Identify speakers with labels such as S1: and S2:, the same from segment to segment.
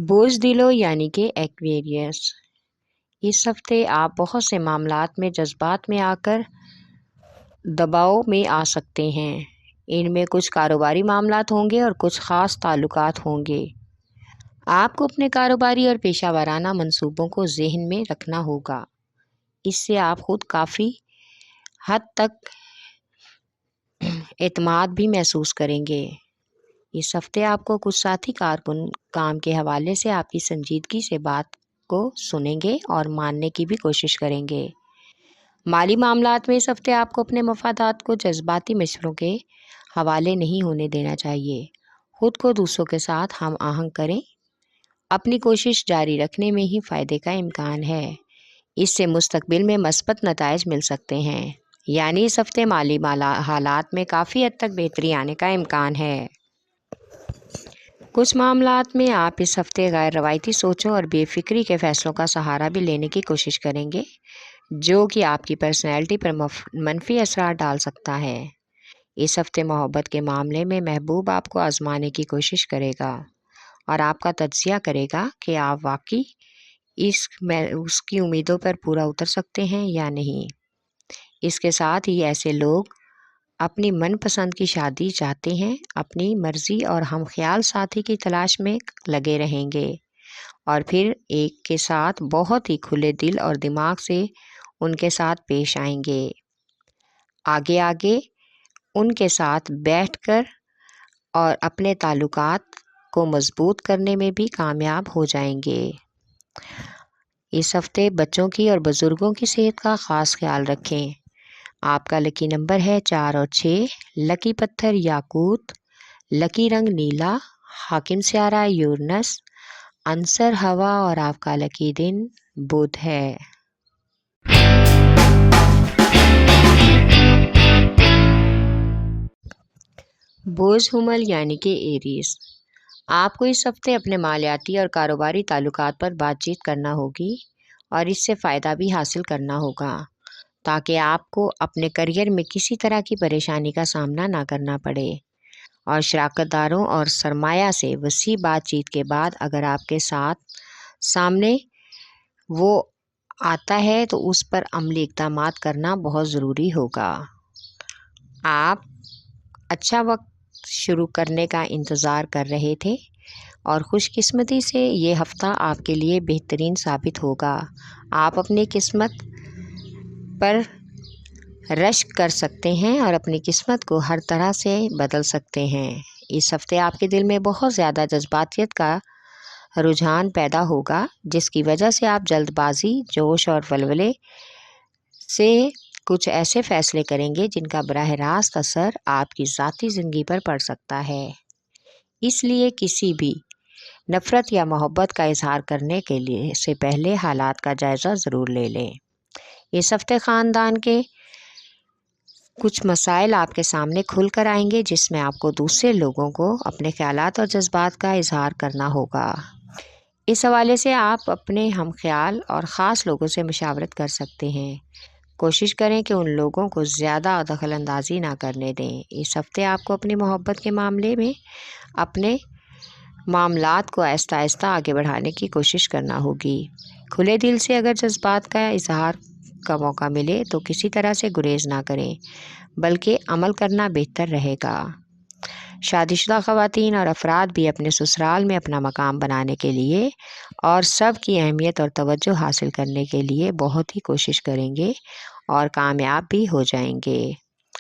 S1: بوزدلو یعنی کہ ایکویریس۔ اس ہفتے آپ بہت سے معاملات میں جذبات میں آ کر دباؤ میں آ سکتے ہیں۔ ان میں کچھ کاروباری معاملات ہوں گے اور کچھ خاص تعلقات ہوں گے۔ آپ کو اپنے کاروباری اور پیشہ ورانہ منصوبوں کو ذہن میں رکھنا ہوگا۔ اس سے آپ خود کافی حد تک اعتماد بھی محسوس کریں گے۔ اس ہفتے آپ کو کچھ ساتھی کارکن کام کے حوالے سے آپ کی سنجیدگی سے بات کو سنیں گے اور ماننے کی بھی کوشش کریں گے۔ مالی معاملات میں اس ہفتے آپ کو اپنے مفادات کو جذباتی مشوروں کے حوالے نہیں ہونے دینا چاہیے۔ خود کو دوسروں کے ساتھ ہم آہنگ کریں۔ اپنی کوشش جاری رکھنے میں ہی فائدے کا امکان ہے۔ اس سے مستقبل میں مثبت نتائج مل سکتے ہیں، یعنی اس ہفتے مالی حالات میں کافی حد تک بہتری آنے کا امکان ہے۔ کچھ معاملات میں آپ اس ہفتے غیر روایتی سوچوں اور بے فکری کے فیصلوں کا سہارا بھی لینے کی کوشش کریں گے، جو کہ آپ کی پرسنالٹی پر منفی اثرات ڈال سکتا ہے۔ اس ہفتے محبت کے معاملے میں محبوب آپ کو آزمانے کی کوشش کرے گا اور آپ کا تجزیہ کرے گا کہ آپ واقعی اس کی امیدوں پر پورا اتر سکتے ہیں یا نہیں۔ اس کے ساتھ ہی ایسے لوگ اپنی من پسند کی شادی چاہتے ہیں، اپنی مرضی اور ہم خیال ساتھی کی تلاش میں لگے رہیں گے اور پھر ایک کے ساتھ بہت ہی کھلے دل اور دماغ سے ان کے ساتھ پیش آئیں گے۔ آگے ان کے ساتھ بیٹھ کر اور اپنے تعلقات کو مضبوط کرنے میں بھی کامیاب ہو جائیں گے۔ اس ہفتے بچوں کی اور بزرگوں کی صحت کا خاص خیال رکھیں۔ آپ کا لکی نمبر ہے 4 اور 6، لکی پتھر یاقوت، لکی رنگ نیلا، حاکم سیارہ یورنس، عنصر ہوا اور آپ کا لکی دن بدھ ہے۔ بوز حمل یعنی کہ ایریز۔ آپ کو اس ہفتے اپنے مالیاتی اور کاروباری تعلقات پر بات چیت کرنا ہوگی اور اس سے فائدہ بھی حاصل کرنا ہوگا تاکہ آپ کو اپنے کیریئر میں کسی طرح کی پریشانی کا سامنا نہ کرنا پڑے، اور شراکت داروں اور سرمایہ سے وسیع بات چیت کے بعد اگر آپ کے سامنے وہ آتا ہے تو اس پر عملی اقدامات کرنا بہت ضروری ہوگا۔ آپ اچھا وقت شروع کرنے کا انتظار کر رہے تھے اور خوش قسمتی سے یہ ہفتہ آپ کے لیے بہترین ثابت ہوگا۔ آپ اپنی قسمت پر رشک کر سکتے ہیں اور اپنی قسمت کو ہر طرح سے بدل سکتے ہیں۔ اس ہفتے آپ کے دل میں بہت زیادہ جذباتیت کا رجحان پیدا ہوگا، جس کی وجہ سے آپ جلد بازی، جوش اور ولولے سے کچھ ایسے فیصلے کریں گے جن کا براہ راست اثر آپ کی ذاتی زندگی پر پڑ سکتا ہے۔ اس لیے کسی بھی نفرت یا محبت کا اظہار کرنے کے لیے سے پہلے حالات کا جائزہ ضرور لے لیں۔ اس ہفتے خاندان کے کچھ مسائل آپ کے سامنے کھل کر آئیں گے، جس میں آپ کو دوسرے لوگوں کو اپنے خیالات اور جذبات کا اظہار کرنا ہوگا۔ اس حوالے سے آپ اپنے ہم خیال اور خاص لوگوں سے مشاورت کر سکتے ہیں۔ کوشش کریں کہ ان لوگوں کو زیادہ دخل اندازی نہ کرنے دیں۔ اس ہفتے آپ کو اپنی محبت کے معاملے میں اپنے معاملات کو آہستہ آہستہ آگے بڑھانے کی کوشش کرنا ہوگی۔ کھلے دل سے اگر جذبات کا اظہار کا موقع ملے تو کسی طرح سے گریز نہ کریں، بلکہ عمل کرنا بہتر رہے گا۔ شادی شدہ خواتین اور افراد بھی اپنے سسرال میں اپنا مقام بنانے کے لیے اور سب کی اہمیت اور توجہ حاصل کرنے کے لیے بہت ہی کوشش کریں گے اور کامیاب بھی ہو جائیں گے۔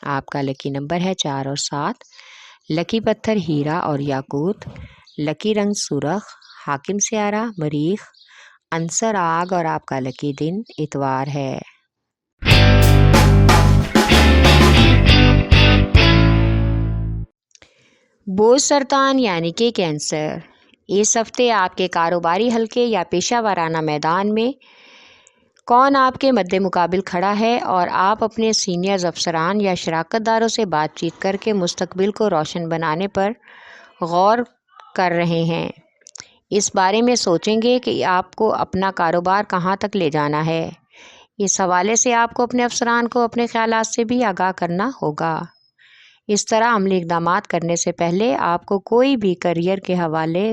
S1: آپ کا لکی نمبر ہے 4 اور 7، لکی پتھر ہیرا اور یاقوت، لکی رنگ سرخ، حاکم سیارہ مریخ، عنصر آگ اور آپ کا لکی دن اتوار ہے۔ بوز سرطان یعنی کہ کینسر۔ اس ہفتے آپ کے کاروباری حلقے یا پیشہ ورانہ میدان میں کون آپ کے مد مقابل کھڑا ہے اور آپ اپنے سینئرز افسران یا شراکت داروں سے بات چیت کر کے مستقبل کو روشن بنانے پر غور کر رہے ہیں۔ اس بارے میں سوچیں گے کہ آپ کو اپنا کاروبار کہاں تک لے جانا ہے۔ اس حوالے سے آپ کو اپنے افسران کو اپنے خیالات سے بھی آگاہ کرنا ہوگا۔ اس طرح عملی اقدامات کرنے سے پہلے آپ کو کوئی بھی کیریئر کے حوالے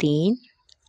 S1: 3